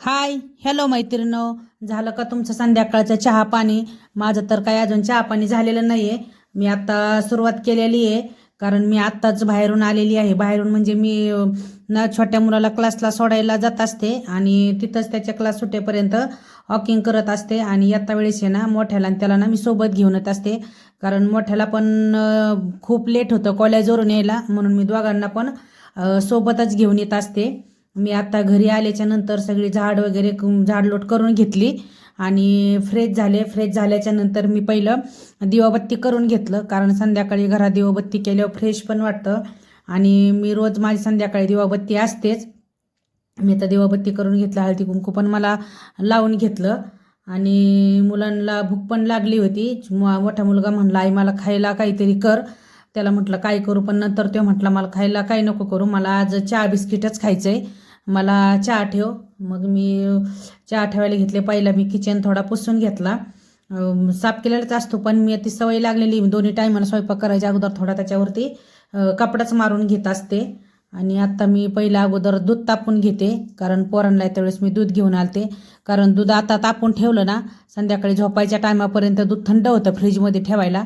Hi hello मैत्रिणो. झालं का तुमचं संध्याकाळचं चहा पाणी? माझं तर काही अजून चहा पाणी झालेलं नाही आहे. मी आता सुरुवात केलेली आहे, कारण मी आत्ताच बाहेरून आलेली आहे. बाहेरून म्हणजे मी ना छोट्या मुलाला क्लासला सोडायला जात असते आणि तिथंच त्याच्या क्लास सुटेपर्यंत वॉकिंग करत असते. आणि येता वेळेस आहे ना मोठ्याला आणि त्याला ना मी सोबत घेऊन येत असते, कारण मोठ्याला पण खूप लेट होतं कॉलेजवरून यायला, म्हणून मी दोघांना पण सोबतच घेऊन येत असते. मी आता घरी आल्याच्या नंतर सगळी झाड वगैरे झाडलोट करून घेतली आणि फ्रेश झाल्याच्या नंतर मी पहिलं दिवाबत्ती करून घेतलं, कारण संध्याकाळी घरात दिवाबत्ती केल्यावर फ्रेश पण वाटतं. आणि मी रोज माझी संध्याकाळी दिवाबत्ती असतेच. मी तर दिवाबत्ती करून घेतलं, हळदी कुंकू पण मला लावून घेतलं. आणि मुलांना भूक पण लागली होती. मोठा मुलगा म्हणला, आई मला खायला काहीतरी कर. त्याला म्हटलं काय करू, पण नंतर तो म्हटला मला खायला काही नको करू, मला आज चहा बिस्किटच खायचं आहे, मला चहा ठेव. मग मी चहा ठेवायला घेतले. पहिला मी किचन थोडा पुसून घेतला. साफ केलेलाच असतो, पण मी ती सवय लागलेली दोन्ही टायमाला स्वयंपाक करायच्या अगोदर थोडा त्याच्यावरती कपडाच मारून घेत असते. आणि आता मी पहिल्या अगोदर दूध तापून घेते, कारण पोरांना त्यावेळेस मी दूध घेऊन आलते. कारण दूध आता तापून ठेवलं ना संध्याकाळी झोपायच्या टायमापर्यंत दूध थंड होतं फ्रीजमध्ये ठेवायला,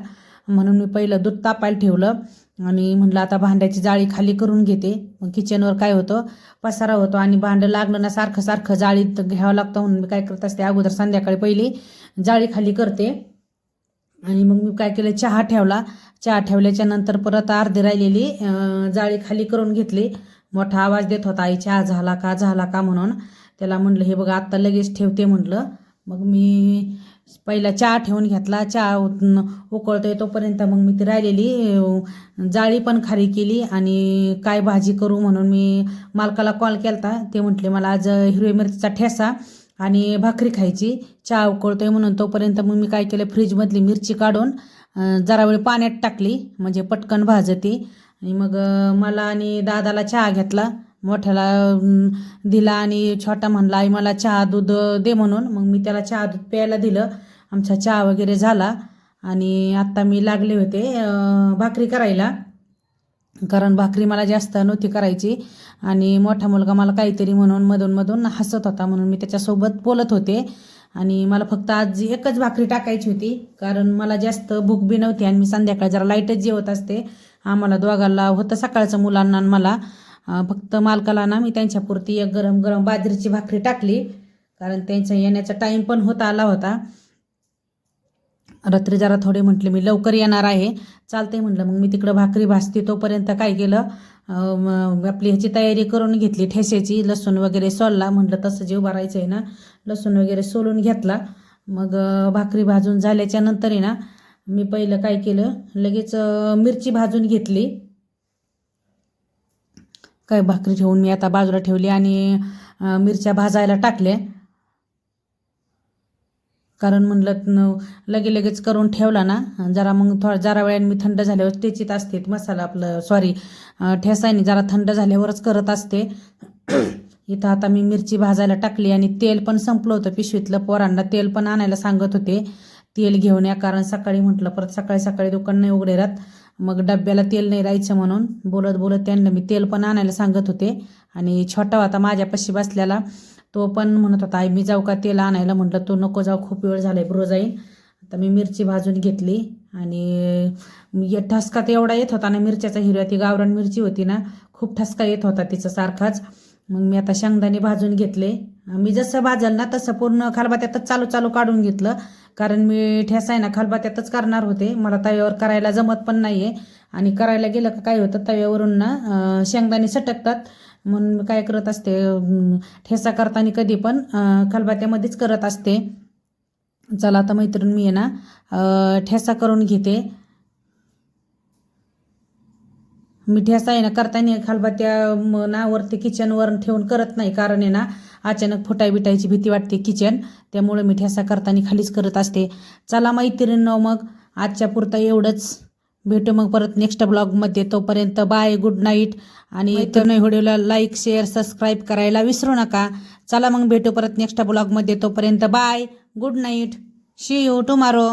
म्हणून मी पहिलं दूध तापायला ठेवलं. आणि म्हटलं आता भांड्याची जाळी खाली करून घेते. मग किचनवर काय होतं, पसारा होतो आणि भांडं लागलं ना सारखं सारखं जाळीत घ्यावं लागतं, म्हणून मी काय करत असते अगोदर संध्याकाळी पहिली जाळी खाली करते. आणि मग मी काय केलं, चहा ठेवला. चहा ठेवल्याच्या नंतर परत अर्धी राहिलेली जाळी खाली करून घेतली. मोठा आवाज देत होता, आई चहा झाला का झाला का म्हणून. त्याला म्हटलं हे बघा आत्ता लगेच ठेवते म्हटलं. मग मी पहिला चहा ठेवून घेतला. चहा उकळतोय तोपर्यंत मग मी ती राहिलेली जाळी पण खाली केली. आणि काय भाजी करू म्हणून मी मालकाला कॉल केला. ते म्हटले मला आज हिरवी मिरचीचा ठेसा आणि भाकरी खायची, चहा उकळतोय म्हणून. तोपर्यंत मग मी काय केलं, फ्रीजमधली मिरची काढून जरा वेळ पाण्यात टाकली, म्हणजे पटकन भाजती. आणि मग मला आणि दादाला चहा घेतला, मोठ्याला दिला आणि छोटा म्हणला आई मला चहा दूध दे म्हणून. मग मी त्याला चहा दूध प्यायला दिलं. आमचा चहा वगैरे झाला आणि आत्ता मी लागले होते भाकरी करायला, कारण भाकरी मला जास्त नव्हती करायची. आणि मोठा मुलगा मला काहीतरी म्हणून मधून मधून हसत होता, म्हणून मी त्याच्यासोबत बोलत होते. आणि मला फक्त आज एकच भाकरी टाकायची होती, कारण मला जास्त भूक बी नव्हती आणि मी संध्याकाळी जरा लाईटच जेवत असते. आम्हाला दोघांना होतं सकाळचं, मुलांना आणि मला. फक्त मालकाला ना मी त्यांच्यापुरती एक गरम गरम बाजरीची भाकरी टाकली, कारण त्यांच्या येण्याचा टाईम पण आला होता. रात्री जरा थोडे म्हटले मी लवकर येणार आहे, चालतंय म्हटलं. मग मी तिकडं भाकरी भाजते तोपर्यंत काय केलं, आपली ह्याची तयारी करून घेतली ठेस्याची. लसूण वगैरे सोलला, म्हटलं तसं जे भरायचं आहे ना, लसूण वगैरे सोलून घेतला. मग भाकरी भाजून झाल्याच्या नंतर आहे ना मी पहिलं काय केलं, लगेच मिरची भाजून घेतली. काय भाकरी ठेवून मी आता बाजूला ठेवली आणि मिरच्या भाजायला टाकल्या, कारण म्हणलं लगेच करून ठेवला ना जरा मग जरा वेळाने मी थंड झाल्यावर टेचीत असते मसाला, आपलं सॉरी ठेसायने जरा थंड झाल्यावरच करत असते. इथं आता मी मिरची भाजायला टाकली आणि तेल पण संपलं होतं पिशवीतलं. पोरांना तेल पण आणायला सांगत होते, तेल घेऊन या, कारण सकाळी म्हटलं परत सकाळी सकाळी दुकान नाही उघडे राहत, मग डब्याला तेल नाही राहायचं, म्हणून बोलत बोलत त्यांना मी तेल पण आणायला सांगत होते. आणि छोटा होता माझ्यापाशी बसल्याला, तो पण म्हणत होता आई मी जाऊ का तेल आणायला. म्हटलं तो नको जाऊ, खूप वेळ झालाय, बरो जाईन. आता मी मिरची भाजून घेतली आणि ठसका तर एवढा येत होता ना मिरच्याचा, हिरव्या ती गावरान मिरची होती ना, खूप ठसका येत होता तिचा सारखाच. मग मी आता शेंगदाणे भाजून घेतले. मी जसं भाजल ना तसं पूर्ण खलबत्त्यातच चालू काढून घेतलं, कारण मी ठेसाय ना खलबत्त्यातच करणार होते, मला तव्यावर करायला जमत पण नाहीये. आणि करायला गेलं का काय होतं, तव्यावरून ना शेंगदाणे सटकतात, म्हणून मी काय करत असते ठेसा करताना कधी पण खलबत्त्यामध्येच करत असते. चला आता मैत्रीण मी आहे ना ठेसा करून घेते. मी ठेसा आहे ना करताना खलबत्त्या ना वरती किचनवर ठेवून करत नाही, कारण आहे ना अचानक फुटाय बिटायची भीती वाटते किचन, त्यामुळे मी ठेसा करताना खालीच करत असते. चला मैत्रिणींनो, मग आजच्या पुरता एवढंच. भेटू मग परत नेक्स्ट ब्लॉगमध्ये, तोपर्यंत बाय, गुड नाईट. आणि तर व्हिडिओला लाईक शेअर सबस्क्राईब करायला विसरू नका. चला मग भेटू परत नेक्स्ट ब्लॉगमध्ये, तोपर्यंत bye, good night, see you tomorrow.